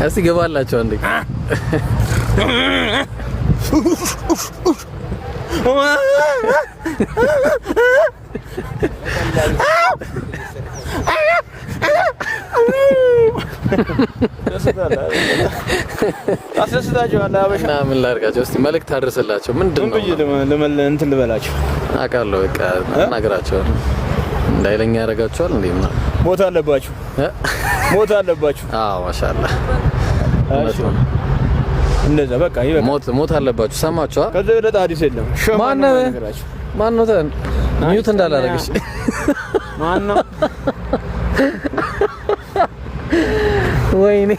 እስቲ ገባላችሁ አንዴ አስደስታቸዋል። አበሻ ምን ላድርጋቸው? እስቲ መልእክት አድርስላቸው። ምንድነው እንትን ልበላቸው? አውቃለሁ በቃ እናገራቸው። እንዳይለኛ ያደርጋቸዋል እንዴ? ሞት አለባችሁ ሞት አለባችሁ። አዎ ማሻአላህ እንደዛ በቃ ይበቃ። ሞት አለባችሁ። ሰማችሁ? ከዛ በለጠ አዲስ የለም። ማን ነው ሚዩት እንዳላረግሽ? ማን ነው? ወይኔ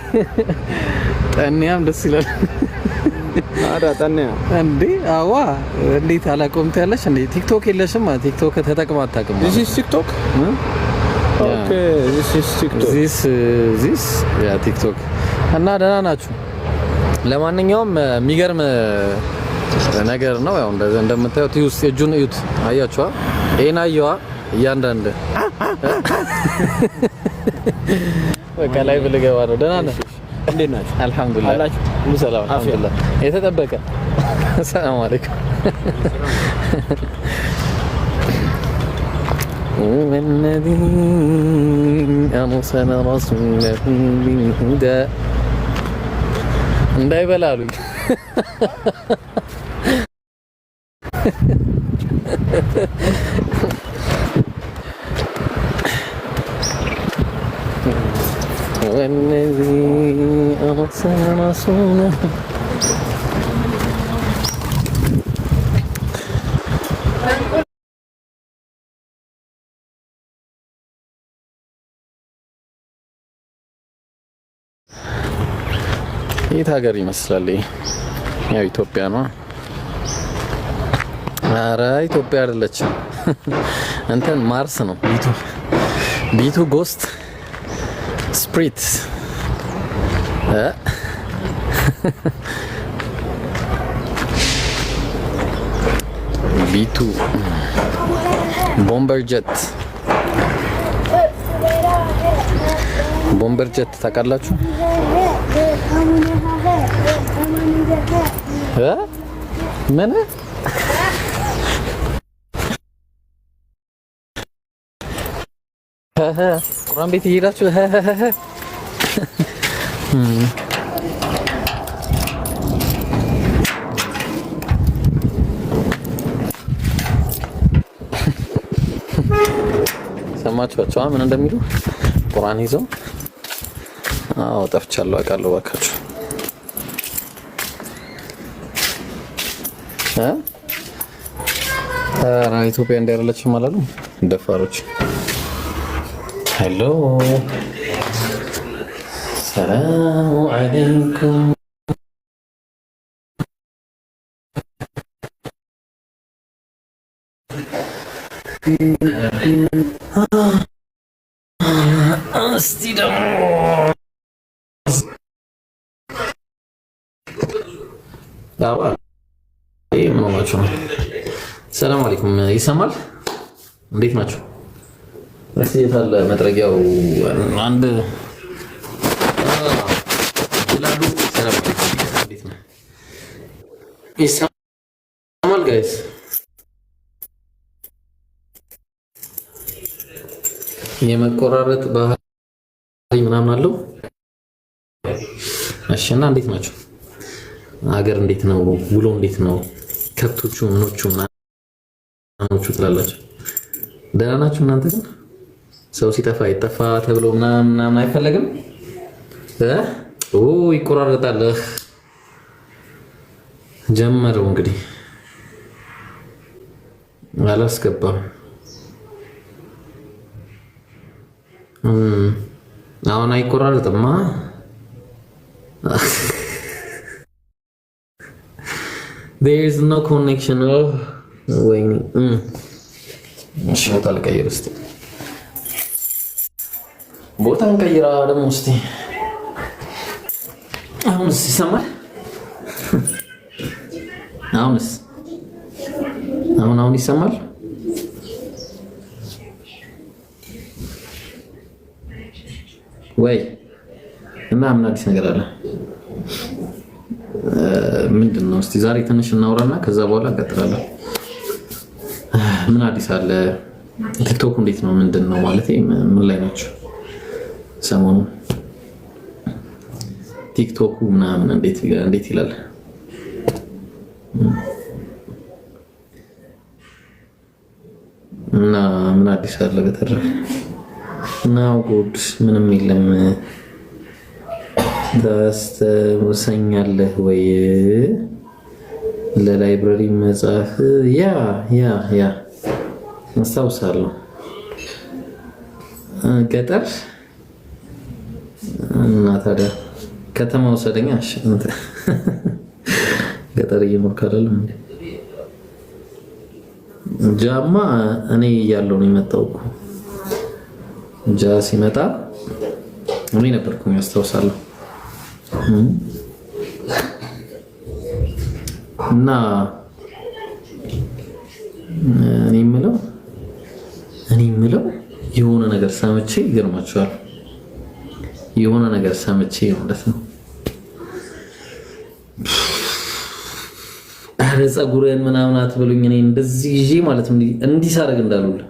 ጠንያም ደስ ይላል። አዳ ጠንያ እንዴ? አዋ እንዴት አላቆምት ያለሽ እንዴ? ቲክቶክ የለሽም? ቲክቶክ ተጠቅማ አታውቅም? this is tiktok okay this is tiktok this ያ ቲክቶክ እና ደህና ናችሁ? ለማንኛውም የሚገርም ነገር ነው። ያው እንደምታዩት ይውስ የጁን እዩት። አያችኋ? ይሄን አየዋ እያንዳንዱ በቃ ላይ ብልገባ ነው። ደህና ነህ? እንዴት ናችሁ? አልሐምዱሊላህ ሁሉ ሰላም አልሐምዱሊላህ። የተጠበቀ ሰላም አለይኩም والذي أرسل رسوله بالهدى እንዳይበላሉኝ والذي أرسل رسوله የት ሀገር ይመስላል? ያው ኢትዮጵያ ነው። ኧረ ኢትዮጵያ አይደለችም። እንትን ማርስ ነው። ቢቱ ጎስት ስፕሪት ቢቱ ቦምበር ጀት ታውቃላችሁ? ምን ቁርአን ቤት እየሄዳችሁ ሰማችኋቸው ምን እንደሚሉ ቁርአን ይዘው? አዎ ጠፍቻለሁ አውቃለሁ። እባካችሁ ኢትዮጵያ እንዳይረለችም አላሉ ደፋሮች። ሄሎ ሰላሙ አለይኩም እስቲ ደግሞ ሰላም አለይኩም። ይሰማል? እንዴት ናችሁ? እስቲ የታለ መጥረጊያው? አንድ ይላሉ። ሰላም አለይኩም። እንዴት ነው? ይሰማል ጋይስ? የመቆራረጥ ባህሪ ምናምን አለው። እሺ እና እንዴት ናችሁ? ሀገር እንዴት ነው? ውሎ እንዴት ነው? ከብቶቹ ምኖቹ ምናምኖቹ ትላላችሁ? ደህና ናችሁ እናንተ? ግን ሰው ሲጠፋ ይጠፋ ተብሎ ምናምን አይፈለግም? ይቆራረጣል። ጀመረው እንግዲህ አላስገባም። አሁን አይቆራረጥማ። There is no connection. ወይኔ እሺ ቦታ ልቀይር እስቲ። ቦታን ቀይራ ደግሞ እስቲ። አሁንስ ይሰማል? አሁን ይሰማል? ወይ እና ምን አዲስ ነገር አለ? ምንድነው? እስቲ ዛሬ ትንሽ እናውራና ከዛ በኋላ እንቀጥላለን። ምን አዲስ አለ? ቲክቶክ እንዴት ነው? ምንድነው ማለት ምን ላይ ናቸው ሰሞኑ? ቲክቶክ ምናምን እንዴት ይላል? እና ምን አዲስ አለ? በተረፈ ናው ጉድ ምንም የለም። ታስታውሰኛለህ ወይ ለላይብረሪ መጽሐፍ? ያ አስታውሳለሁ። ገጠር እና ታዲያ ከተማ ወሰደኛ። እሺ ገጠር እየኖርክ አይደለም እንዴ? ጃማ እኔ እያለሁ ነው የመጣው እኮ። ጃ ሲመጣ እኔ ነበርኩኝ አስታውሳለሁ። እና እኔ የምለው የሆነ ነገር ሰምቼ ይገርማችኋል። የሆነ ነገር ሰምቼ ማለት ነው። አረ ፀጉሬን ምናምን አትበሉኝ። እኔ እንደዚህ ይዤ ማለት ነው እንዲህ ሳደርግ እንዳሉል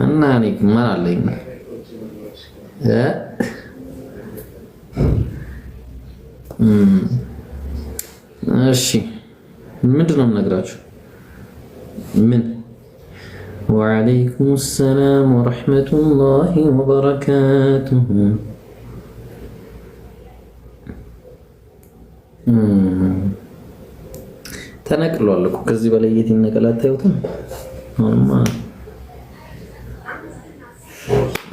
እና እኔ ምን አለኝ? እሺ ምንድነው የምነግራችሁ? ምን ወዐለይኩም ሰላም ወረሕመቱላሂ ወበረካቱሁ። ተነቅሏል እኮ ከዚህ በላይ የት ይነቀል? አታዩትም? አሁንማ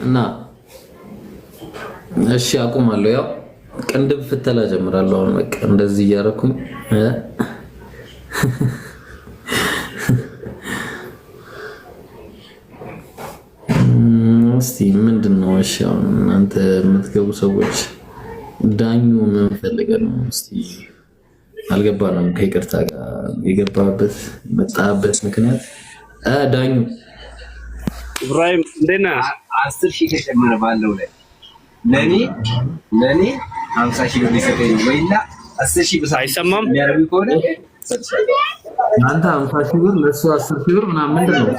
እና እሺ አቁማለሁ። ያው ቅንድብ ፍተላ ጀምራለሁ። አሁን በቃ እንደዚህ እያደረኩኝ እስቲ ምንድነው? እሺ አሁን እናንተ የምትገቡ ሰዎች ዳኙ ምን ፈልገህ ነው? እስቲ አልገባንም። ከይቅርታ ጋር የገባበት መጣበት ምክንያት ዳኙ ኢብራሂም እንዴት ነህ? 10,000 ከጨመረ ባለው ላይ ለኔ 50,000 ብር ሊሰጠኝ ነው ወይላ 10,000 ብር አይሰማም የሚያረብ ከሆነ አንተ 50,000 ብር ለሱ 10,000 ብር ምናምን ምንድነው?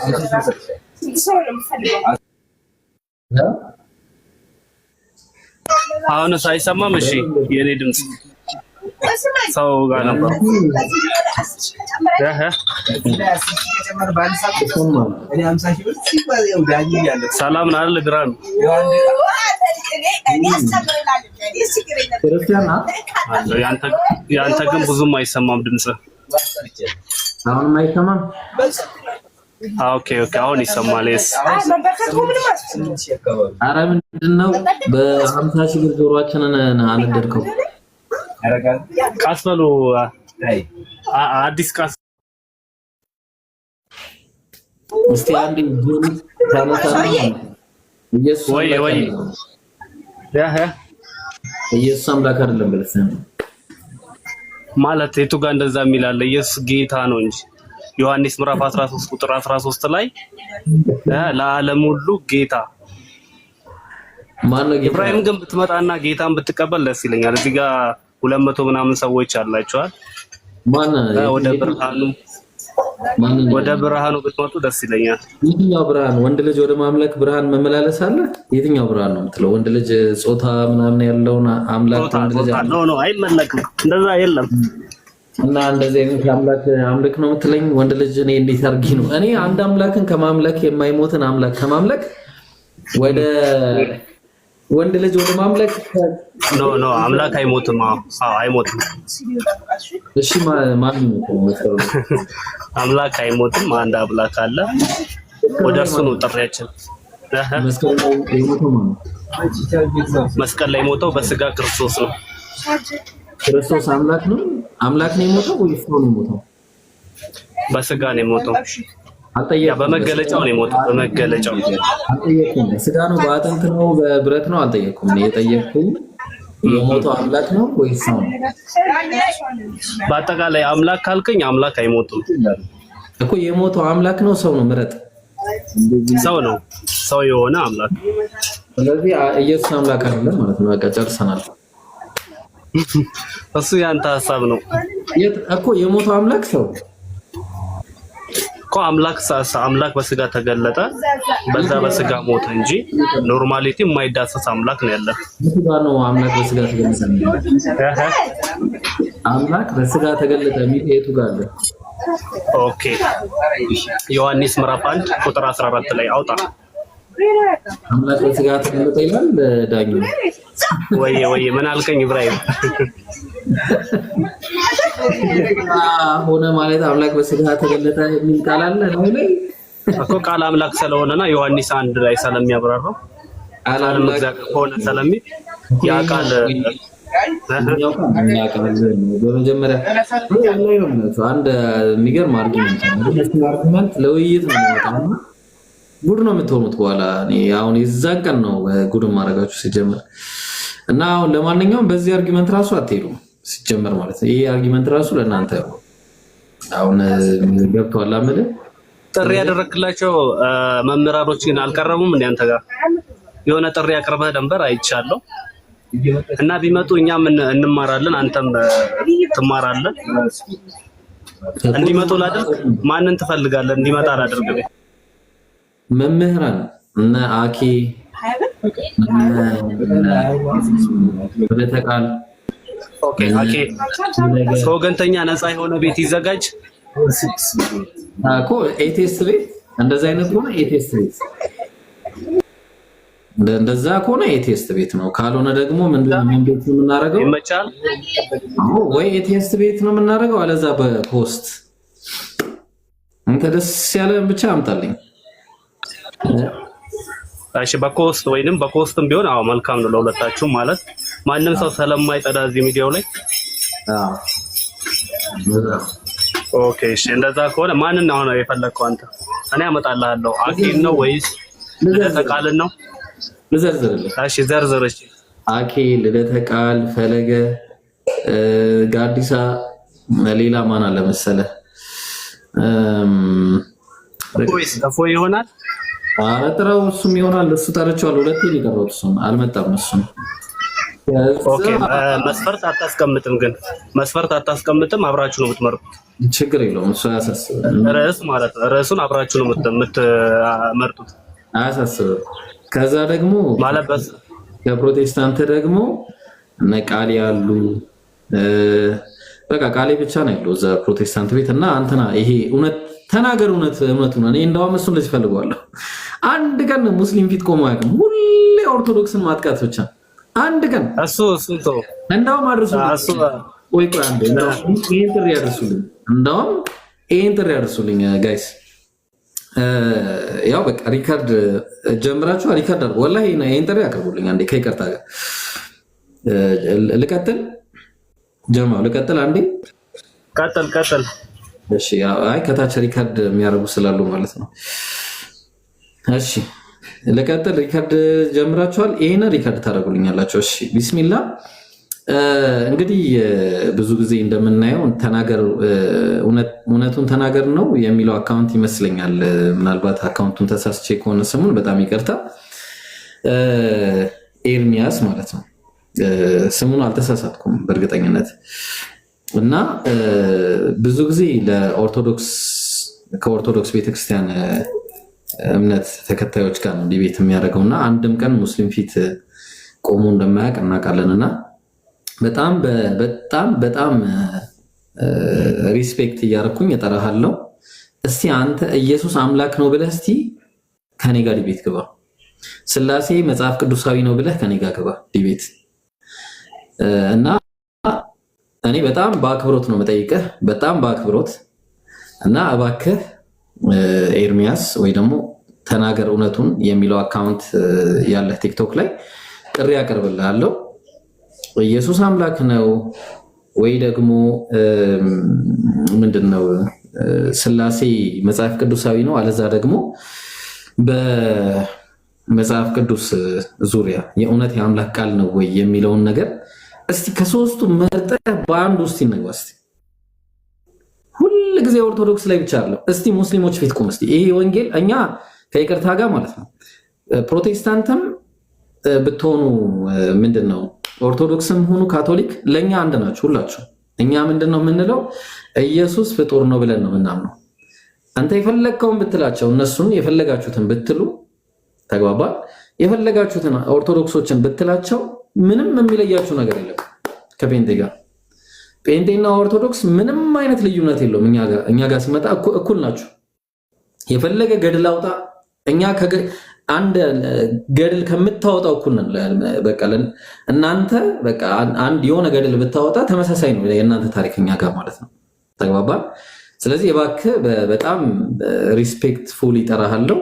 አሁንስ አይሰማም? እሺ የኔ ድምጽ ሰው ጋር ነበር። ሰላም ነው አይደል? ግራም ያንተ ግን ብዙም አይሰማም ድምጽ። አሁንም አይሰማም? ኦኬ አሁን ይሰማል። ኧረ ምንድነው በ50,000 ብር ጆሮአችንን አንደድከው? ቃስ በሉ አዲስ ቃስ እስቲ አንዴ ጆሮ ታመጣና ኢየሱስ ወይ ኢየሱስ አምላክ አይደለም ብለህ ማለት የቱ ጋር እንደዛ የሚላል? ኢየሱስ ጌታ ነው እንጂ ዮሐንስ ምዕራፍ 13 ቁጥር 13 ላይ ለዓለም ሁሉ ጌታ ማን ነው? ኢብራሂም ግን ብትመጣና ጌታን ብትቀበል ደስ ይለኛል። እዚህ ጋር 200 ምናምን ሰዎች አላችኋል። ወደ ብርሃኑ ብትመጡ ደስ ይለኛል። የትኛው ብርሃን? ወንድ ልጅ ወደ ማምለክ ብርሃን መመላለስ አለ? የትኛው ብርሃን ነው የምትለው? ወንድ ልጅ ጾታ ምናምን ያለውን አምላክ ወንድ ልጅ ነው አይመለክም። እንደዛ የለም። እና እንደዚህ አይነት አምላክ ነው የምትለኝ? ወንድ ልጅ እኔ እንዴት አድርጊ ነው? እኔ አንድ አምላክን ከማምለክ የማይሞትን አምላክ ከማምለክ ወደ ወንድ ልጅ ወደ ማምለክ ኖ አምላክ አይሞትም። አይሞትም። እሺ ማን ነው? አምላክ አይሞትም። አንድ አምላክ አለ። ወደ እርሱ ነው ጥሪያችን። መስቀል ላይ ሞተው በስጋ ክርስቶስ ነው። ክርስቶስ አምላክ ነው። አምላክ ነው የሞተው ወይስ ነው የሞተው? በስጋ ነው የሞተው። በመገለጫው ነው የሞተው። በመገለጫው አልጠየኩም። ስጋ ነው በአጥንት ነው በብረት ነው አልጠየኩም። እኔ የጠየኩኝ የሞተው አምላክ ነው ወይስ ሰው ነው? በአጠቃላይ አምላክ ካልከኝ አምላክ አይሞትም እኮ። የሞተው አምላክ ነው ሰው ነው? ምረጥ። ሰው ነው፣ ሰው የሆነ አምላክ። ስለዚህ ኢየሱስ አምላክ አይደለም ማለት ነው። በቃ ጨርሰናል። እሱ ያንተ ሐሳብ ነው እኮ። የሞተው አምላክ ሰው እኮ አምላክ በስጋ ተገለጠ፣ በዛ በስጋ ሞተ እንጂ ኖርማሊቲ የማይዳሰስ አምላክ ነው ያለ። ነው አምላክ በስጋ ተገለጠ። አምላክ በስጋ ተገለጠ የሚል የቱ ጋር አለ? ኦኬ ዮሐንስ ምዕራፍ 1 ቁጥር 14 ላይ አውጣ። አምላክ በስጋ ተገለጠ ይላል ዳኙ። ወይ ምን አልከኝ ኢብራሂም? ሆነ ማለት አምላክ በስጋ ተገለጠ የሚል ቃል አለ ነው ላይ እኮ። ቃል አምላክ ስለሆነና ዮሐንስ 1 ላይ ስለሚያብራራው ቃል አምላክ ሆነ ስለሚል ያ ቃል በመጀመሪያ ላይ ነው ማለት አንድ የሚገርም አርጊመንት ለውይይት ነው ማለት ጉድ ነው የምትሆኑት በኋላ። እኔ አሁን የዛን ቀን ነው ጉድ ማረጋችሁ ሲጀምር እና አሁን ለማንኛውም በዚህ አርጊመንት ራሱ አትሄዱም ሲጀምር ማለት ነው። ይሄ አርጊመንት ራሱ ለእናንተ አሁን ገብቷል። አመለ ጥሪ ያደረክላቸው መምህራኖችን አልቀረቡም እንዴ? አንተ ጋር የሆነ ጥሪ ያቀርበህ ነበር አይቻለሁ። እና ቢመጡ እኛም እንማራለን፣ አንተም ትማራለህ። እንዲመጡ ላድርግ? ማንን ትፈልጋለህ እንዲመጣ ላድርግ? መምህራን እና አኬ በተቃል ኦኬ አኬ ከወገንተኛ ነፃ የሆነ ቤት ይዘጋጅ እኮ። ኤቴስት ቤት እንደዛ አይነት ሆነ ኤቴስት ቤት እንደዛ ከሆነ ኤቴስት ቤት ነው። ካልሆነ ደግሞ ምን ቤት ነው የምናደርገው? ይመቻል ወይ ኤቴስት ቤት ነው የምናደርገው፣ አለዛ በፖስት አንተ ደስ ያለ ብቻ አምጣልኝ። እሺ በኮስት ወይንም በኮስትም ቢሆን አዎ መልካም ነው ለሁለታችሁ። ማለት ማንም ሰው ስለማይጠዳ እዚህ ሚዲያው ላይ ኦኬ እሺ እንደዛ ከሆነ ማንን ነው የፈለግከው አንተ? እኔ አመጣልሃለሁ። አኬን ነው ወይስ ልደተ ቃልን ነው? ልዘርዝርልህ። እሺ ዘርዝርሽ። አኬ፣ ልደተ ቃል፣ ፈለገ፣ ጋዲሳ፣ ሌላ ማን አለ መሰለህ? ወይስ ተፎ ይሆናል? አረጥራው እሱም ይሆናል። እሱ ጠርቼዋለሁ። ሁለቴ ሊቀረው እሱም አልመጣም። እሱም ኦኬ መስፈርት አታስቀምጥም ግን መስፈርት አታስቀምጥም። አብራችሁ ነው የምትመርጡት። ችግር የለውም እሱ አያሳስብም። ርዕስ ማለት ነው። ርዕሱን አብራችሁ ነው የምትመርጡት። አያሳስብም። ከዛ ደግሞ ማለበስ ከፕሮቴስታንት ደግሞ እነ ቃሌ ያሉ በቃ ቃሌ ብቻ ነው ያለው እዛ ፕሮቴስታንት ቤት እና አንተና ይሄ እውነት ተናገር እውነቱን። እኔ እንደውም እሱን ልጅ ፈልገዋለሁ። አንድ ቀን ሙስሊም ፊት ቆሞ አያውቅም። ሁሌ ኦርቶዶክስን ማጥቃት ብቻ። አንድ ቀን እሱ ተው እንደውም አድርሱልኝ። ቆይ አንዴ ይሄን ጥሪ ያድርሱልኝ። እንደውም ይሄን ጥሪ ያድርሱልኝ ጋይስ። ያው በቃ ሪካርድ ጀምራችሁ ሪካርድ አድርጉ። ወላሂ ይሄን ጥሪ ያቀርቡልኝ አንዴ ከይቅርታ ጋር ልቀጥል። ጀማው ልቀጥል አንዴ። ቀጥል። እሺ አይ ከታች ሪካርድ የሚያደርጉ ስላሉ ማለት ነው። እሺ ልቀጥል። ሪካርድ ጀምራችኋል። ይሄን ሪካርድ ታደርጉልኛላችሁ። እሺ ቢስሚላ። እንግዲህ ብዙ ጊዜ እንደምናየው ተናገር እውነቱን ተናገር ነው የሚለው አካውንት ይመስለኛል። ምናልባት አካውንቱን ተሳስቼ ከሆነ ስሙን በጣም ይቅርታ። ኤርሚያስ ማለት ነው። ስሙን አልተሳሳትኩም በእርግጠኝነት። እና ብዙ ጊዜ ከኦርቶዶክስ ቤተክርስቲያን እምነት ተከታዮች ጋር ነው ዲቤት የሚያደርገው እና አንድም ቀን ሙስሊም ፊት ቆሞ እንደማያውቅ እናውቃለን። እና በጣም ሪስፔክት እያደረኩኝ እጠራሃለሁ። እስቲ አንተ ኢየሱስ አምላክ ነው ብለህ እስቲ ከኔ ጋር ዲቤት ግባ። ስላሴ መጽሐፍ ቅዱሳዊ ነው ብለህ ከኔ ጋር ግባ ዲቤት። እና እኔ በጣም በአክብሮት ነው መጠይቀህ፣ በጣም በአክብሮት እና እባክህ ኤርሚያስ ወይ ደግሞ ተናገር እውነቱን የሚለው አካውንት ያለህ ቲክቶክ ላይ ጥሪ ያቀርብልሃለሁ። ኢየሱስ አምላክ ነው ወይ ደግሞ ምንድነው ስላሴ መጽሐፍ ቅዱሳዊ ነው፣ አለዛ ደግሞ መጽሐፍ ቅዱስ ዙሪያ የእውነት የአምላክ ቃል ነው ወይ የሚለውን ነገር እስቲ ከሶስቱ መርጠህ በአንዱ ውስጥ ይነግባ። እስቲ ሁል ጊዜ ኦርቶዶክስ ላይ ብቻ አይደለም፣ እስቲ ሙስሊሞች ፊት ቁም። እስቲ ይሄ ወንጌል እኛ ከይቅርታ ጋር ማለት ነው ፕሮቴስታንትም ብትሆኑ ምንድነው ኦርቶዶክስም ሆኑ ካቶሊክ ለኛ አንድ ናችሁ ሁላችሁ። እኛ ምንድነው የምንለው ኢየሱስ ፍጡር ነው ብለን ነው ምናምነው። አንተ የፈለግከውን ብትላቸው እነሱን የፈለጋችሁትን ብትሉ ተግባባ። የፈለጋችሁትን ኦርቶዶክሶችን ብትላቸው ምንም የሚለያችሁ ነገር የለም ከጴንጤ ጋር። ጴንጤና ኦርቶዶክስ ምንም አይነት ልዩነት የለውም። እኛ ጋር ሲመጣ እኩል ናችሁ። የፈለገ ገድል አውጣ፣ እኛ አንድ ገድል ከምታወጣው እኩል ነን። በቃ እናንተ በቃ አንድ የሆነ ገድል ብታወጣ ተመሳሳይ ነው የእናንተ ታሪክ እኛ ጋር ማለት ነው። ተግባባ። ስለዚህ እባክህ በጣም ሪስፔክትፉል ይጠራሃለው፣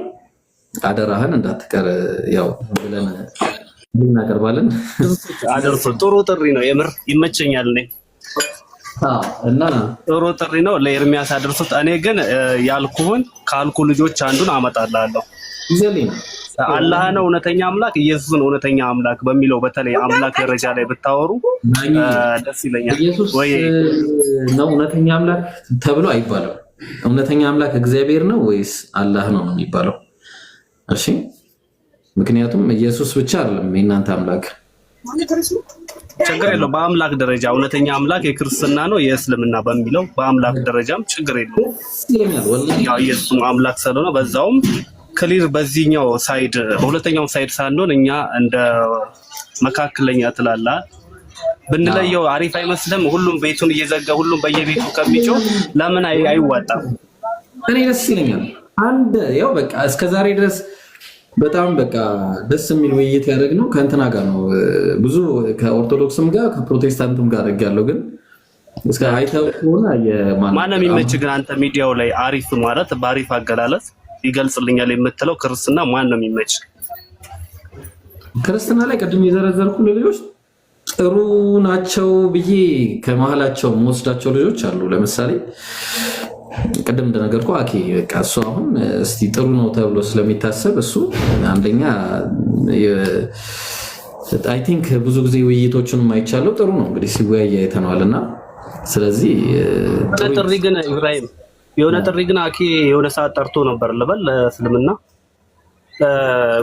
አደራህን እንዳትቀር ያው ብለን እናቀርባለን። አደርሶ ጥሩ ጥሪ ነው፣ የምር ይመቸኛል። እና ጥሩ ጥሪ ነው ለኤርሚያስ አደርሱት። እኔ ግን ያልኩህን ካልኩ ልጆች አንዱን አመጣልሃለሁ። አላህ ነው እውነተኛ አምላክ፣ ኢየሱስን እውነተኛ አምላክ በሚለው በተለይ አምላክ ደረጃ ላይ ብታወሩ ደስ ይለኛል። ኢየሱስ ነው እውነተኛ አምላክ ተብሎ አይባልም። እውነተኛ አምላክ እግዚአብሔር ነው ወይስ አላህ ነው የሚባለው? እሺ፣ ምክንያቱም ኢየሱስ ብቻ አይደለም የእናንተ አምላክ። ችግር የለው። በአምላክ ደረጃ እውነተኛ አምላክ የክርስትና ነው የእስልምና በሚለው በአምላክ ደረጃም ችግር የለው። ያው ኢየሱስ አምላክ ስለሆነ በዛውም ክሊር በዚህኛው ሳይድ በሁለተኛው ሳይድ ሳንሆን እኛ እንደ መካከለኛ ትላላ ብንለየው አሪፍ አይመስልም? ሁሉም ቤቱን እየዘጋ ሁሉም በየቤቱ ከሚጮህ ለምን አይዋጣም? እኔ ደስ ይለኛል። አንድ ያው በቃ እስከዛሬ ድረስ በጣም በቃ ደስ የሚል ውይይት ያደረግነው ከእንትና ጋር ነው። ብዙ ከኦርቶዶክስም ጋር ከፕሮቴስታንትም ጋር አድርጌያለሁ። ግን እስከ አይተው ሆነ ማንም የሚመች ግን አንተ ሚዲያው ላይ አሪፍ ማለት በአሪፍ አገላለጽ ይገልጽልኛል የምትለው ክርስትና ማን ነው የሚመች? ክርስትና ላይ ቅድም የዘረዘርኩ ልጆች ጥሩ ናቸው ብዬ ከመሀላቸው የምወስዳቸው ልጆች አሉ። ለምሳሌ ቅድም እንደነገርኩ አኬ በቃ እሱ አሁን እስቲ ጥሩ ነው ተብሎ ስለሚታሰብ እሱ አንደኛ አይ ቲንክ ብዙ ጊዜ ውይይቶቹንም አይቻለው ጥሩ ነው እንግዲህ ሲወያይ አይተነዋልና ስለዚህ ጥሪ ግን ኢብራሂም የሆነ ጥሪ ግን አኬ የሆነ ሰዓት ጠርቶ ነበር ልበል ለእስልምና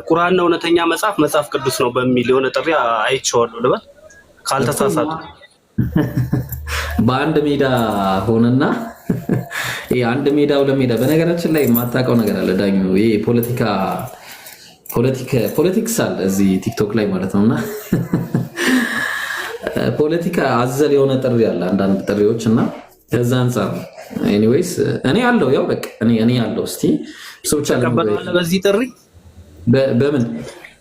ቁርአን ነው እውነተኛ መጽሐፍ ቅዱስ ነው በሚል የሆነ ጥሪ አይቼዋለሁ ልበል ካልተሳሳቱ። በአንድ ሜዳ ሆነና አንድ ሜዳ ሁለት ሜዳ። በነገራችን ላይ የማታውቀው ነገር አለ ዳኙ፣ ይሄ ፖለቲክስ አለ እዚህ ቲክቶክ ላይ ማለት ነውና ፖለቲካ አዘል የሆነ ጥሪ አለ አንዳንድ ጥሪዎች እና ከዛ አንፃር ኤኒዌይስ እኔ ያለው ያው በቃ እኔ ያለው እስቲ ብቻ ለምን በዚህ ጥሪ በምን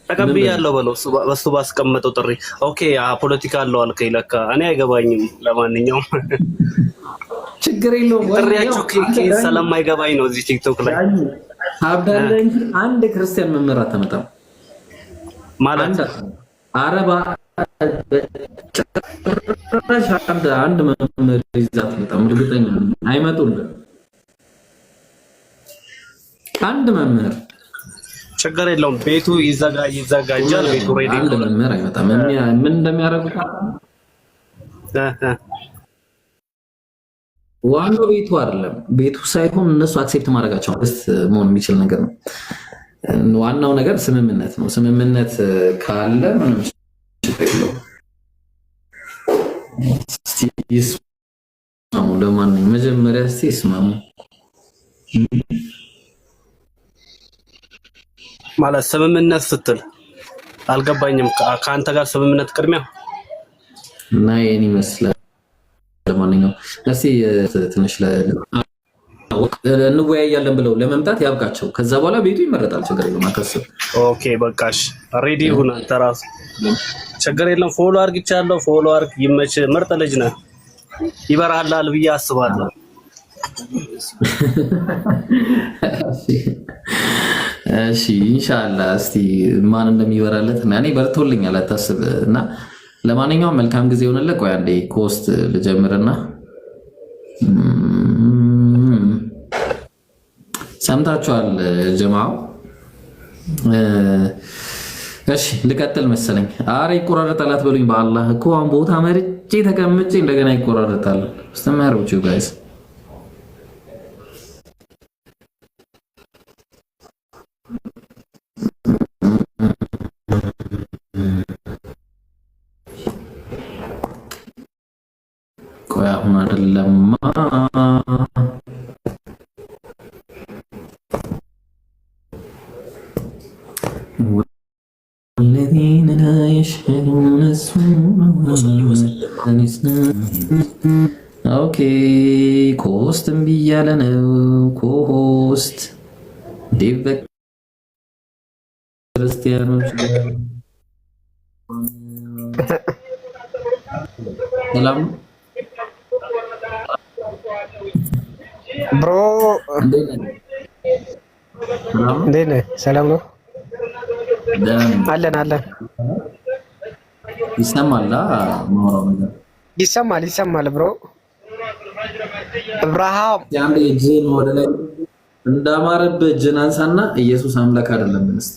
ተቀብያለሁ በለው በሱ ባስቀመጠው ጥሪ ኦኬ ፖለቲካ አለው አልከኝ ለካ እኔ አይገባኝም። ለማንኛውም ችግር የለውም ጥሪያችሁ ስለማይገባኝ ነው እዚህ ቲክቶክ ላይ አብዳለ እንጂ አንድ ክርስቲያን መምህር አታመጣም ማለት አረባ አንድ መምህር ይዛት በጣም እርግጠኛ አይመጡልም። አንድ መምህር ችግር የለውም ቤቱ ይዘጋጃል። ቤቱ ሬዲ አንድ መምህር አይመጣም። ምን እንደሚያደርጉት ዋናው ቤቱ አይደለም ቤቱ ሳይሆን እነሱ አክሴፕት ማድረጋቸው መሆን የሚችል ነገር ነው። ዋናው ነገር ስምምነት ነው። ስምምነት ካለ ምንም ችግር የለውም። ለማንኛውም መጀመሪያ እስቲ ይስማሙ ማለት ስምምነት ስትል አልገባኝም። ከአንተ ጋር ስምምነት ቅድሚያ እና የኔ ይመስላል። ለማንኛውም እስቲ ትንሽ እንወያያለን ብለው ለመምጣት ያብቃቸው። ከዛ በኋላ ቤቱ ይመረጣል። ችግር የለውም አታስብ። ኦኬ በቃሽ ሬዲ ሁን አንተ ራስህ ችግር የለም። ፎሎ አርግቻለሁ። ፎሎ አርግ ይመች። ምርጥ ልጅ ነህ። ይበራላል ብዬ አስባለሁ። እሺ ኢንሻአላህ እስቲ ማን እንደሚበራለት እኔ በርቶልኛል አታስብ። እና ለማንኛውም መልካም ጊዜ ሆነልህ። ቆይ አንዴ ኮስት ልጀምርና ሰምታችኋል ጀማው እሺ ልቀጥል መሰለኝ። አረ ይቆራረጣል አትበሉኝ በአላህ እኮ አሁን ቦታ መርጬ ተቀምጬ እንደገና ይቆራረጣል። አስተማሪዎቹ ጋይስ ቆይ አሁን አይደለማ الذين لا يشهدون الزور ኦኬ ኮስት እምቢ እያለ ነው። ኮሆስት ዴቭ ክርስቲያኖች ሰላም ብሮ እንዴት ነህ? ሰላም ነው አለን አለን። ይሰማል ማውራው ነገር ይሰማል ብሮ እብራሃም ያንዴ እጅን ወደ ላይ እንዳማረብህ እጅን አንሳና ኢየሱስ አምላክ አይደለም እንስት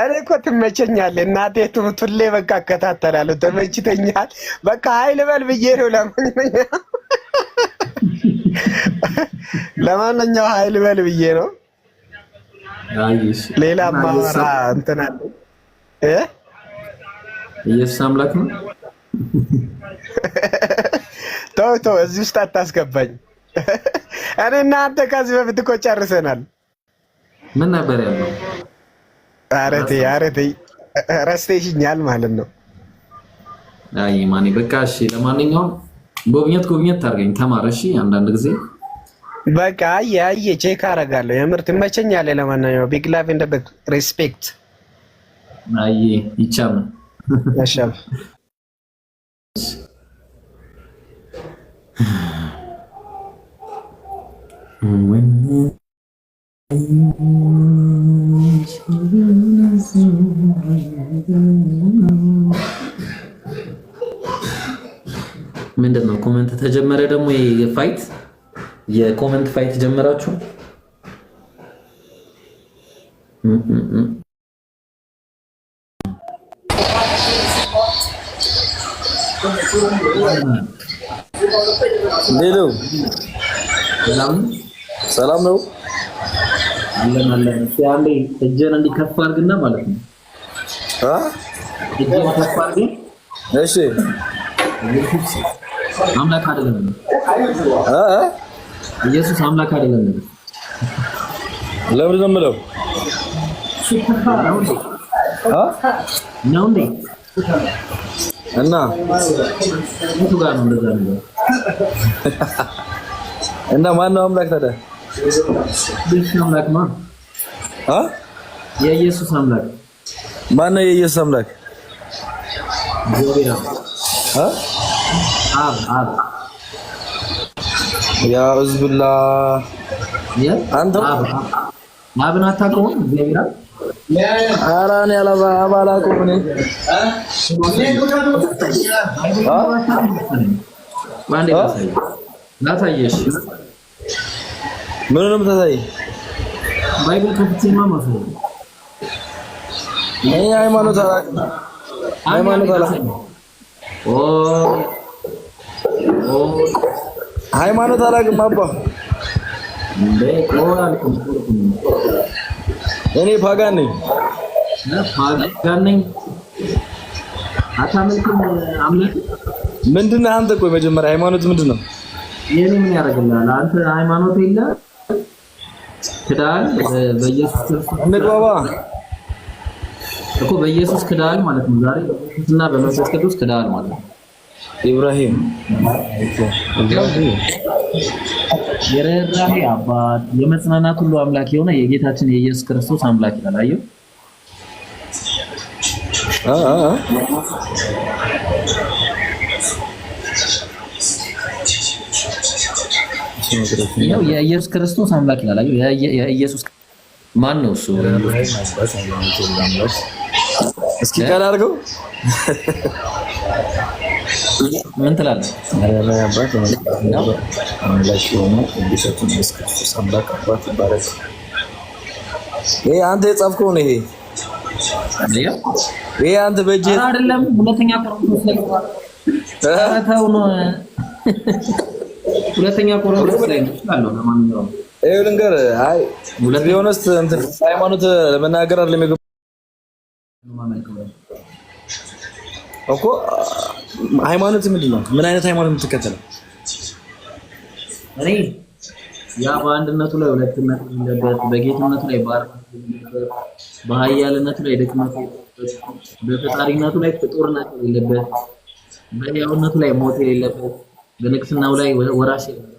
እኔ እኮ ትመቸኛለህ እናቴ ሁሌ በቃ እከታተላለሁ። ተመችተኛል በቃ ኃይል በል ብዬ ነው። ለማንኛውም ኃይል በል ብዬ ነው። ሌላ ማወራ እንትን አለ ኢየሱስ አምላክ ነው። ተው እዚህ ውስጥ አታስገባኝ። እኔ እና አንተ ከዚህ በፊት እኮ ጨርሰናል። ምን ነበር ያለው? አረቴ ረስተሽኛል ማለት ነው። አይ ማኔ በቃ እሺ። ለማንኛውም ጎብኘት አድርገኝ ተማር እሺ። አንዳንድ ጊዜ በቃ አየ ቼክ አደርጋለሁ። የምር ትመቸኛለህ። ለማንኛውም ቢግ ላቭ ኤንድ ቢግ ሪስፔክት። አይ ይቻም ያሻም ምንድነው? ኮሜንት ተጀመረ ደግሞ የፋይት የኮሜንት ፋይት ጀመራችሁ። ሌሎ ሰላም ነው አለን ሲያንዴ እጄን እንዲከፍ አድርግና ማለት ነው። እጄን ከፍ አድርግ። እሺ አምላክ አይደለም ኢየሱስ አምላክ አይደለም። ለምን ነው የምለው? ነው እንዴ? እና እሱ ጋር ነው እንደዛ ነው። እና ማን ነው አምላክ ታዲያ? ኢየሱስ አምላክ ነው። የኢየሱስ አምላክ ማን ነው? የኢየሱስ አምላክ አብ ያ ኡዝብላ አንተ አብን አታውቀውም? እግዚአብሔር ኧረ እኔ አላውቀውም። እኔ ላሳየሽ። ምን ነው የምታሳየኝ? ባይብል ከፍቼ ማማፈ ሃይማኖት ሃይማኖት አላውቅም አባ። እኔ ፓጋን ነኝ። አታመልክም አምላክ ምንድን ነህ አንተ? ቆይ መጀመሪያ ሃይማኖት ምንድን ነው? የኔ ምን ያደርግልሃል አንተ? ሃይማኖት የለ ክዳል በኢየሱስ እንግባባ እኮ በኢየሱስ ክዳል ማለት ነው። ዛሬ በኢየሱስና በመንፈስ ቅዱስ ክዳል ማለት ነው። ኢብራሂም የርህራሄ አባት የመጽናናት ሁሉ አምላክ የሆነ የጌታችን የኢየሱስ ክርስቶስ አምላክ ይላል። አየሁ ያው የኢየሱስ ክርስቶስ አምላክ ይላል። አየሁ የኢየሱስ ማን ነው እሱ? እስኪ ቃል አድርገው ምን ትላለህ? አባት አምላክ የሆነ እንዲሰጡን ኢየሱስ አምላክ አባት ይባረክ። ይሄ አንተ የጻፍከው ነው። ይሄ አንተ በእጅ አይደለም። ሁለተኛ ቆሮንቶስ ላይ ተው ነው። ሁለተኛ ቆሮንቶስ ላይ ነው ያለው። ለማንኛውም ይሄው ልንገርህ። አይ ቢሆንስ እንትን ሃይማኖት ለመናገር አይደለም እኮ። ሃይማኖት ምንድን ነው? ምን አይነት ሃይማኖት የምትከተለው? እኔ ያ በአንድነቱ ላይ ሁለትነት እንደበት፣ በጌትነቱ ላይ ባርነት እንደበት፣ በኃያልነቱ ላይ ድክመት የሌለበት፣ በፈጣሪነቱ ላይ ፍጡርነት የሌለበት፣ በሕያውነቱ ላይ ሞት የሌለበት፣ በንግስናው ላይ ወራሽ የሌለበት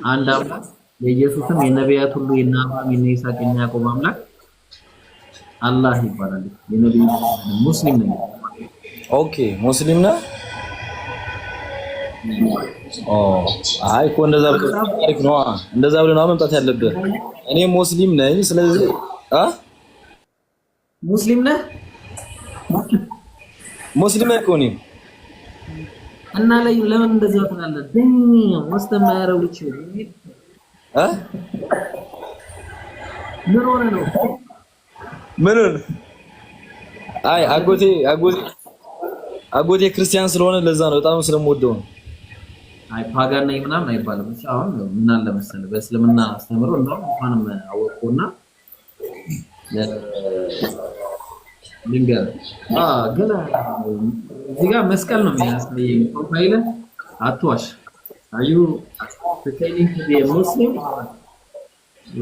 አንድ አምላክ የኢየሱስም የነቢያት ሁሉ የእነ አብርሃም የእነ ይስሐቅ የእነ ያዕቆብ አምላክ አላህ ይባላል። የነብዩ ሙስሊም ነኝ። ኦኬ ሙስሊም ነህ? አይ እኮ እንደዛ ታሪክ ነው። እንደዛ ብለህ ነው መምጣት ያለብህ። እኔ ሙስሊም ነኝ። ስለዚህ ሙስሊም ነህ? ሙስሊም ነህ እኮ እኔ እና ላይ ለምን እንደዛ ትላለህ? ሙስሊም ማያረውልሽ ምን ሆነ ነው? ምኑን? አይ አጎቴ ክርስቲያን ስለሆነ ለዛ ነው፣ በጣም ስለምወደው ነው። አይ ፓጋን ነኝ ምናምን አይባልም። እሺ አሁን ምን አለ መሰለህ በእስልምና አስተምሮ እንደው እንኳንም አወቀውና ልንገር ግን እዚህ ጋር መስቀል ነው የሚያሳየኝ ፕሮፋይል። አትዋሽ። አዩ pretending to be a Muslim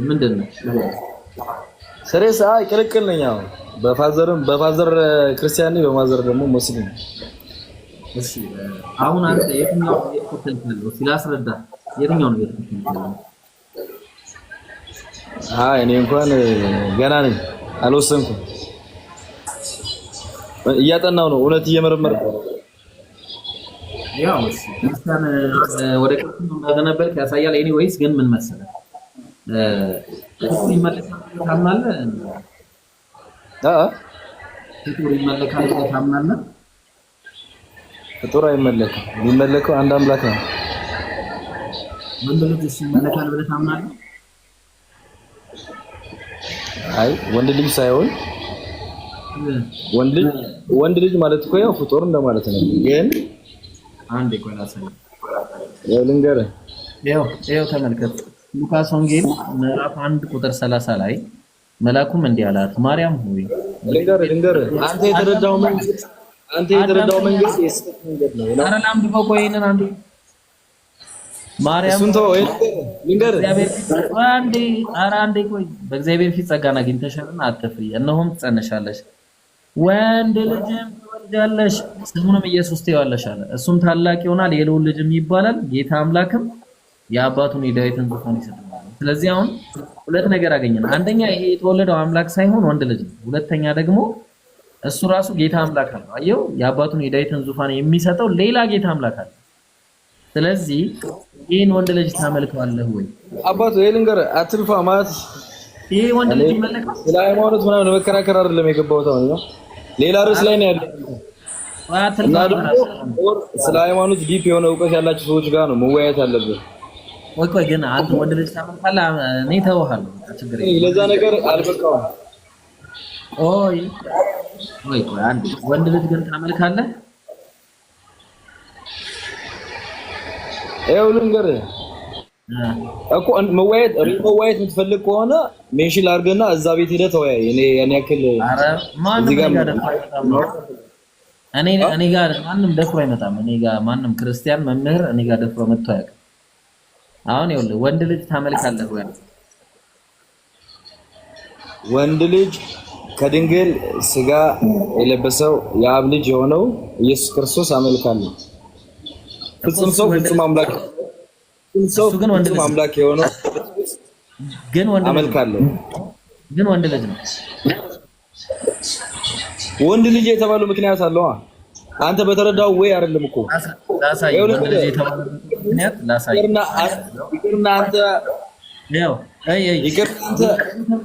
ምንድን ነው? ስሬስ አይ ቅልቅል ነኝ። አሁን በፋዘር ክርስቲያን ነኝ፣ በማዘር ደግሞ ሙስሊም። እሺ አሁን አንተ የትኛው ነው ሲላስረዳ የትኛው ነው የተከተለው? አይ እኔ እንኳን ገና ነኝ፣ አልወሰንኩም። እያጠናው ነው፣ እውነት እየመረመርኩ ነው። ያው እሺ ክርስቲያን ወደ ክርስቲያኑ እንደነበርክ ያሳያል። ኤኒዌይስ ግን ምን መሰለህ ፍጡር ይመለካል ታምናለህ? ፍጡር ይመለካል ታምናለህ? ፍጡር አይመለክም። የሚመለከው አንድ አምላክ ነው። ወንድ ልጅ ይመለካል ብለህ ታምናለህ? አይ ወንድ ልጅ ሳይሆን ወንድ ልጅ ማለት እኮ ያው ፍጡር እንደማለት ነው። ግን አንዴ ቆይ ላሳይ። ያው ልንገርህ፣ ያው ተመልከት ሉቃስ ወንጌል ምዕራፍ 1 ቁጥር 30 ላይ መልአኩም እንዲህ አላት፣ ማርያም ሆይ ልንገርህ አንተ የተረዳው መንገድ የስህተት መንገድ ነው። አረ ላምድበው ቆይ ይሄንን አንዴ ማርያም እሱን ተወው። ልንገርህ አንዴ ቆይ በእግዚአብሔር ፊት ጸጋን አግኝተሻልና አትፍሪ፣ እነሆም ትጸንሻለሽ፣ ወንድ ልጅም ትወልጃለሽ፣ ስሙንም ኢየሱስ ትይዋለሽ አለ። እሱም ታላቅ ይሆናል፣ የልዑል ልጅም ይባላል፣ ጌታ አምላክም የአባቱን የዳዊትን ዙፋን ይሰጠዋል። ስለዚህ አሁን ሁለት ነገር አገኘን። አንደኛ ይሄ የተወለደው አምላክ ሳይሆን ወንድ ልጅ ነው። ሁለተኛ ደግሞ እሱ ራሱ ጌታ አምላክ ነው። አየው የአባቱን የዳዊትን ዙፋን የሚሰጠው ሌላ ጌታ አምላክ አለ። ስለዚህ ይሄን ወንድ ልጅ ታመልከዋለህ ወይ? አባቱ ልንገርህ አትልፋ ማለት ይሄ ወንድ ልጅ ይመለካል። ስለ ሃይማኖት ምናምን ለመከራከር አይደለም የገባሁት ነው። ሌላ ርዕስ ላይ ነው ያለው። እና ደግሞ ስለ ሃይማኖት ዲፕ የሆነ እውቀት ያላቸው ሰዎች ጋር ነው መወያየት አለብን። ቆይ ግን አንተ ወንድ ልጅ ታመልካለህ? እኔ ተወሃለሁ፣ ችግር የለም። ለዛ ነገር አልበቃውም። ቆይ አንዴ ወንድ ልጅ ግን ታመልካለህ? ይኸው ልንገርህ እኮ መወያየት የምትፈልግ ከሆነ ሜንሽን አድርግና እዛ ቤት ሄደህ ተወያይ። እኔ ያን ያክል እኔ ጋር ማንም ደፍሮ አይመጣም። እኔ ጋር ማንም ክርስቲያን መምህር እኔ ጋር ደፍሮ መጥቶ አያውቅም። አሁን ይኸውልህ ወንድ ልጅ ታመልካለህ ወይ? ወንድ ልጅ ከድንግል ስጋ የለበሰው የአብ ልጅ የሆነው ኢየሱስ ክርስቶስ አመልካለሁ። ፍጹም ሰው ፍጹም አምላክ አምላክ የሆነው ግን ወንድ አመልካለሁ። ግን ወንድ ልጅ ነው። ወንድ ልጅ የተባለው ምክንያት አለው። አንተ በተረዳው ወይ አይደለም እኮ ላሳይ። ወንድ ልጅ የተባለው ምክንያት ላሳይ። ይቅርና አንተ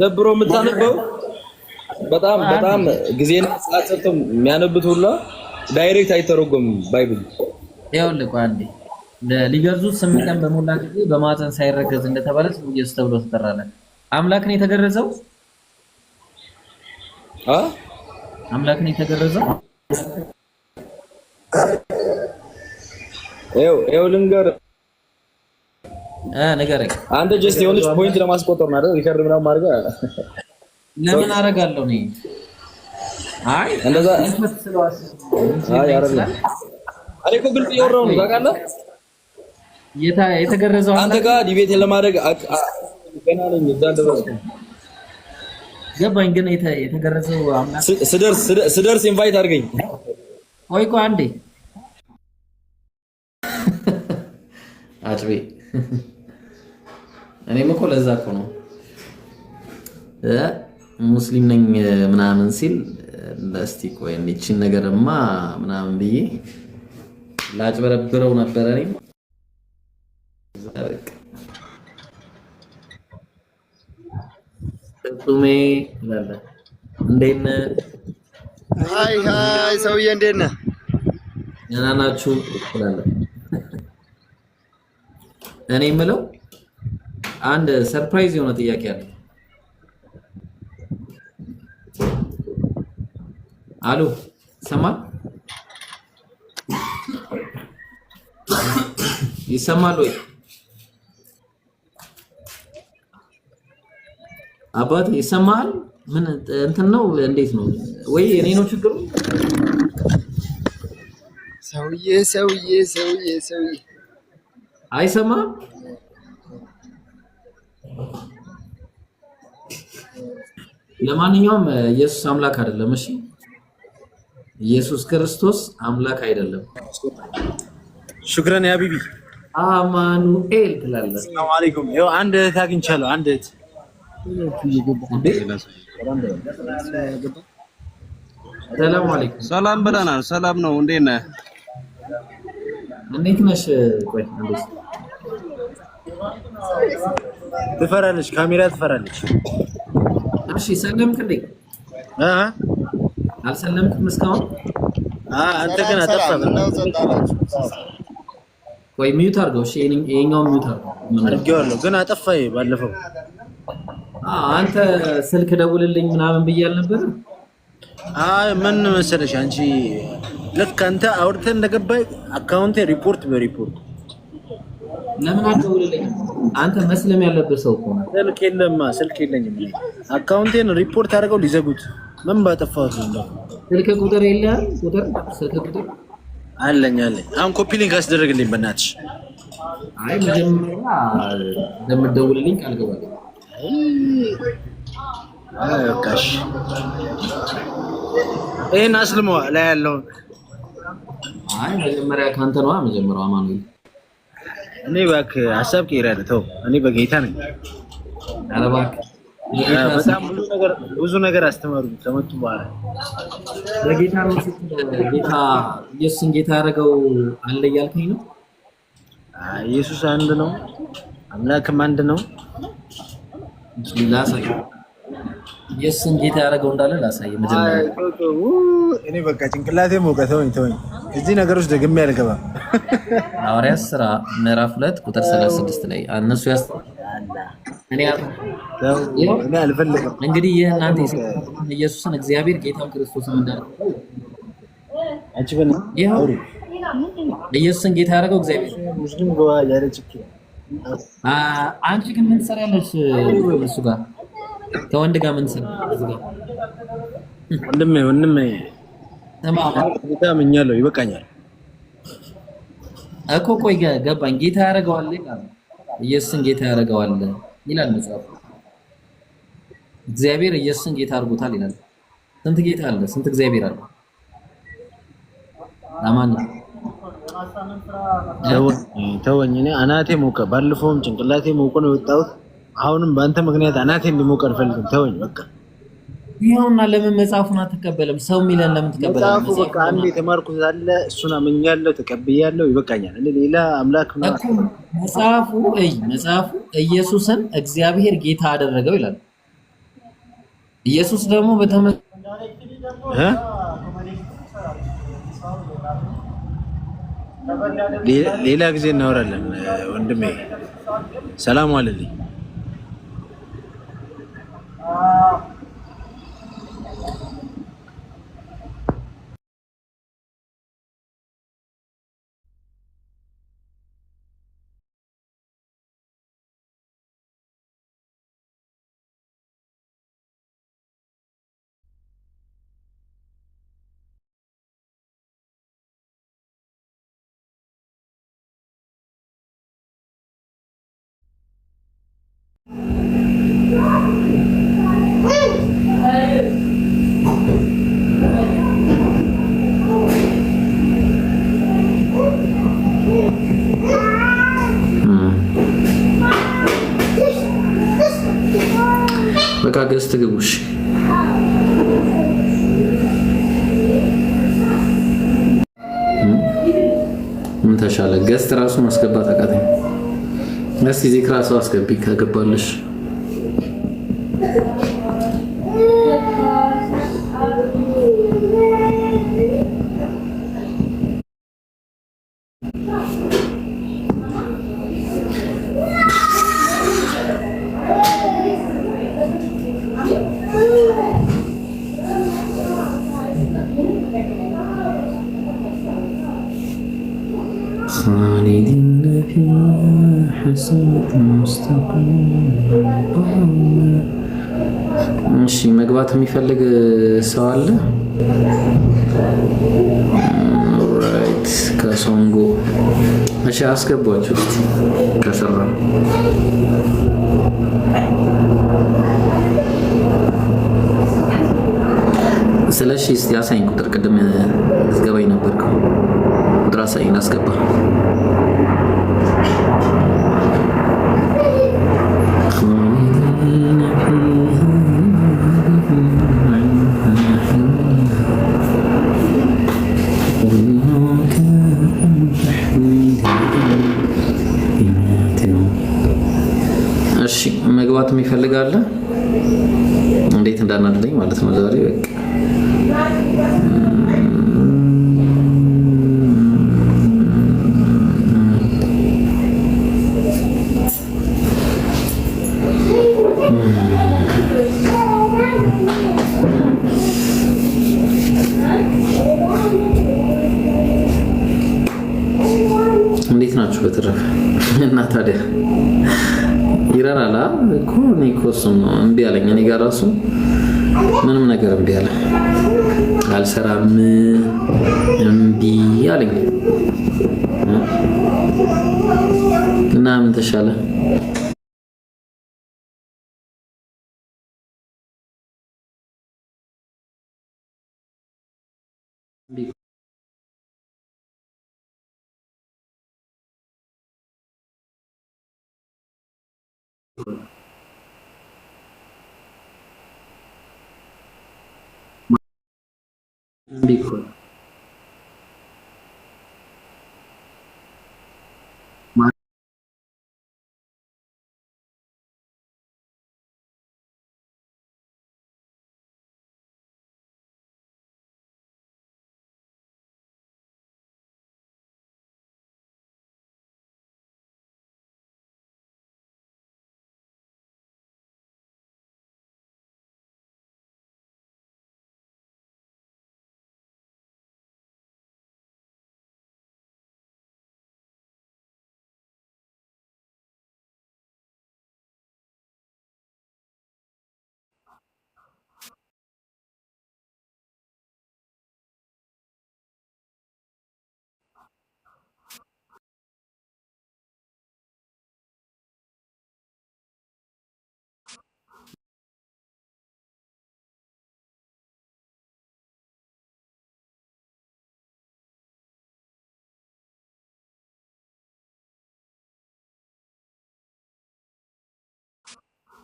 ደብሮ የምታነበው በጣም ጊዜና ሰዓት ሰጥተው የሚያነብት ሁላ ዳይሬክት አይተረጎምም ባይብል። ይኸውልህ ቆይ አንዴ ሊገርዙት 8 ቀን በሞላ ጊዜ በማህፀን ሳይረገዝ እንደተባለ ኢየሱስ ተብሎ ተጠራለ። አምላክ ነው የተገረዘው? አምላክ ነው የተገረዘው? ይኸው ልንገርህ ንገረኝ። አንተ ጀስት የሆነች ፖይንት ለማስቆጠር ነው አይደል? ሪከርድ ምናምን ማድረግ ለምን አደርጋለሁ እኔ? አይ እንደዛ አይ አይደለም። እኔ እኮ ግልጽ እያወራሁ ነው ታውቃለህ። የተገረዘው አንተ ጋር ዲቤት ለማድረግ ገና ነኝ። እዛ ደረስኩ ገባኝ። ግን የተገረዘው አምላክ ስደርስ ኢንቫይት አድርገኝ። ቆይ አንዴ አጥቤ እኔም እኮ ለዛ እኮ ነው ሙስሊም ነኝ ምናምን ሲል ለስቲ ቆይ እቺን ነገርማ ምናምን ብዬ ላጭበረብረው ነበር። እኔም ቱሜ ለለ እንዴት ነህ? ሃይ ሰውዬ እንዴት ነህ? ደህና ናችሁ? ለለ እኔ የምለው አንድ ሰርፕራይዝ የሆነ ጥያቄ አለ። አሎ ይሰማል? ይሰማል ወይ? አባት ይሰማል? ምን እንትን ነው እንዴት ነው? ወይ እኔ ነው ችግሩ? ሰውዬ አይሰማም? ለማንኛውም ኢየሱስ አምላክ አይደለም። እሺ ኢየሱስ ክርስቶስ አምላክ አይደለም። ሹክራን ያ ቢቢ አማኑኤል ትላለህ። ሰላም አለይኩም። ይኸው አንድ እህት አግኝቻለሁ። አንድ እህት ሰላም አለይኩም። ሰላም ብለናል። ሰላም ነው። እንዴት ነህ? እንዴት ነሽ? ቆይ እንዴት ትፈራለች፣ ካሜራ ትፈራለች። እሺ ሰለምክ እንዴ? አልሰለምክም እስካሁን? አንተ ግን አጠፋህ። ወይ ሚዩት አድርገው። እሺ ይሄኛውን ሚዩት አድርገው ግን አጠፋህ ባለፈው። አንተ ስልክ ደውልልኝ ምናምን ብያል ነበር። ምን መሰለሽ አንቺ ልክ አንተ አውርተህ እንደገባህ አካውንቴ ሪፖርት በሪፖርት ለምን አትደውልልኝ? አንተ መስለም ያለብህ ሰው እኮ ነው። ስልክ የለኝም። አካውንቴን ሪፖርት አድርገው ሊዘጉት። ምን ባጠፋሁት ነው? ስልክ ቁጥር የለህም? ስልክ ቁጥር አለኝ። አሁን ኮፒ ሊንክ አስደረግልኝ በእናትሽ። አይ መጀመሪያ እንደምትደውልልኝ ቃል ገባለሁ። በቃሽ። ይሄን አስልመዋ ላይ ያለውን አይ መጀመሪያ ካንተ ነዋ። መጀመሪያው አማኑኤል እኔ እባክህ ሀሳብ ቀይራለሁ። ተው እኔ በጌታ ነኝ። ኧረ እባክህ በጣም ብዙ ነገር አስተማሩኝ ከመጡ በኋላ። በጌታ ነው ጌታ ኢየሱስን ጌታ ያደረገው አለ እያልከኝ ነው? ኢየሱስ አንድ ነው፣ አምላክም አንድ ነው። ላሳይ ኢየሱስን ጌታ ያደረገው እንዳለ ላሳይ። መጀመሪያ እኔ በቃ ጭንቅላቴ ሞቀ። ተወኝ። እዚህ ነገር ውስጥ ደግሜ አልገባም። ሐዋርያት ሥራ ምዕራፍ 2 ቁጥር 36 ላይ እነሱ እኔ አልፈልግም። እንግዲህ ይህ እናንተ ኢየሱስን እግዚአብሔር ጌታም ክርስቶስን እንዳደረገው ኢየሱስን ጌታ ያደረገው እግዚአብሔር ሙስሊም ጎዋ ያለች። አንቺ ግን ምን ትሰሪያለሽ? እሱ ጋር ከወንድ ጋር ምን ትሰሪያለሽ? ወንድሜ ምኛለሁ። ይበቃኛል እኮ። ቆይ ገባኝ። ጌታ ያደረገዋል ይላል። ኢየሱስን ጌታ ያደረገዋል ይላል መጽሐፍ። እግዚአብሔር ኢየሱስን ጌታ አድርጎታል ይላል። ስንት ጌታ አለ? ስንት እግዚአብሔር አለ? አማን ተወኝ። እኔ አናቴ ሞቀ። ባለፈውም ጭንቅላቴ ሞቆ ነው የወጣሁት። አሁንም በአንተ ምክንያት አናቴ እንዲሞቀ አልፈልግም። ተወኝ በቃ። ይኸውና ለምን መጽሐፉን አትቀበልም? ሰው የሚለን ለምን ትቀበላለህ? መጽሐፉ በቃ አንዴ የተማርኩት አለ፣ እሱን አምኛለሁ፣ ተቀብያለሁ። ይበቃኛል። እኔ ሌላ አምላክ ነው እኮ መጽሐፉ ኢየሱስን እግዚአብሔር ጌታ አደረገው ይላል። ኢየሱስ ደግሞ ሌላ ጊዜ እናወራለን ወንድሜ። ሰላም ዋልልኝ። በቃ ገዝት ግቡሽ። ምን ተሻለ? ገዝት ራሱ ማስገባት አቃተኝ። እስቲ ዚክራ ሰው አስገቢ ከገባለሽ። خالدين فيها حسنة مستقيم። እሺ መግባት የሚፈልግ ሰው አለ? ኦልራይት ከሶንጎ እሺ አስገባችሁ ከሰራ ስለሺ እስቲ አሳይኝ ቁጥር ቅድም ዝገባኝ ነበርከው ቁጥር አሳይኝ አስገባ እሺ መግባት የሚፈልጋለ እንዴት እንዳናደደኝ ማለት ነው ዛሬ በቃ እንዴት ናችሁ በተረፈ እና ታዲያ ይራራላ እኮ ኒኮስ ነው እምቢ አለኝ እኔ ጋር ራሱ ምንም ነገር እምቢ አለ አልሰራም እምቢ አለኝ እና ምን ተሻለ Bigfoot.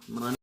Man